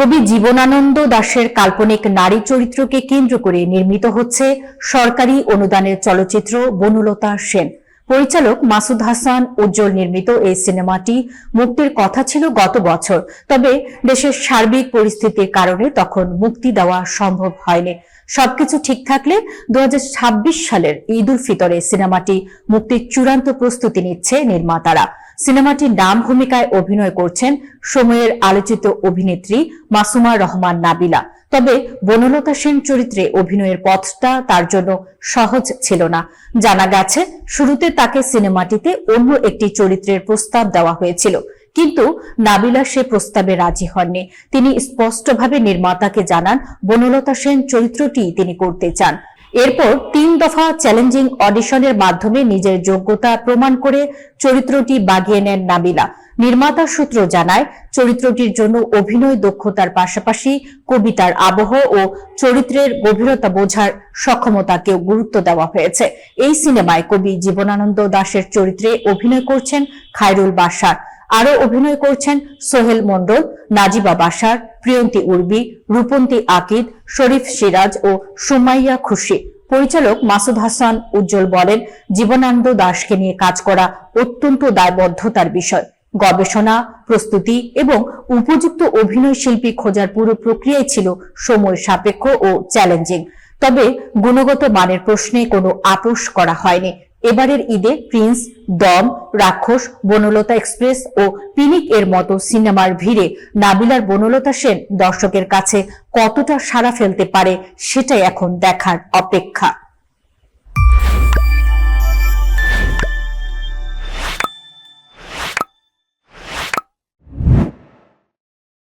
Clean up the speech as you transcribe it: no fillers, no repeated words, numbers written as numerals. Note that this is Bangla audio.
কবি জীবনানন্দ দাশের কাল্পনিক নারী চরিত্রকে কেন্দ্র করে নির্মিত হচ্ছে সরকারি অনুদানের চলচ্চিত্র বনলতা সেন। পরিচালক মাসুদ হাসান উজ্জ্বল নির্মিত এই সিনেমাটি মুক্তির কথা ছিল গত বছর, তবে দেশের সার্বিক পরিস্থিতির কারণে তখন মুক্তি দেওয়া সম্ভব হয়নি। সবকিছু ঠিক থাকলে 2026 সালের ঈদ উল ফিতরে সিনেমাটি মুক্তির চূড়ান্ত প্রস্তুতি নিচ্ছে নির্মাতারা। সিনেমাটির নাম ভূমিকায় অভিনয় করছেন সময়ের আলোচিত অভিনেত্রী মাসুমা রহমান নাবিলা। তবে বনলতা সেন চরিত্রে অভিনয়ের পথটা তার জন্য সহজ ছিল না। জানা গেছে শুরুতে তাকে সিনেমাটিতে অন্য একটি চরিত্রের প্রস্তাব দেওয়া হয়েছিল, কিন্তু নাবিলা সে প্রস্তাবে রাজি হননি। তিনি স্পষ্টভাবে নির্মাতাকে জানান বনলতা সেন চরিত্রটি তিনি করতে চান। এরপর 3 দফা চ্যালেঞ্জিং অডিশনের মাধ্যমে নিজের যোগ্যতা প্রমাণ করে চরিত্রটি বাগিয়ে নেন নাবিলা। নির্মাতার সূত্র জানায়, চরিত্রটির জন্য অভিনয় দক্ষতার পাশাপাশি কবিতার আবহ ও চরিত্রের গভীরতা বোঝার সক্ষমতাকেও গুরুত্ব দেওয়া হয়েছে। এই সিনেমায় কবি জীবনানন্দ দাশের চরিত্রে অভিনয় করছেন খায়রুল বাশার। আরও অভিনয় করছেন সোহেল মন্ডল, নাজিবা বাশার, প্রিয়ন্তী উর্বি, রূপন্তী আকিদ, শরীফ সিরাজ ও সুমাইয়া খুশি। পরিচালক মাসুদ হাসান উজ্জ্বল বলেন, জীবনানন্দ দাশকে নিয়ে কাজ করা অত্যন্ত দায়বদ্ধতার বিষয়। গবেষণা, প্রস্তুতি এবং উপযুক্ত অভিনয় শিল্পী খোঁজার পুরো প্রক্রিয়াই ছিল সময় সাপেক্ষ ও চ্যালেঞ্জিং। তবে গুণগত মানের প্রশ্নে কোনো আপোষ করা হয়নি। এবারের ঈদে প্রিন্স, দম, রাক্ষস, বনলতা এক্সপ্রেস ও পিনিক এর মতো সিনেমার ভিড়ে নাবিলার বনলতা সেন দর্শকের কাছে কতটা সাড়া ফেলতে পারে সেটাই এখন দেখার অপেক্ষা।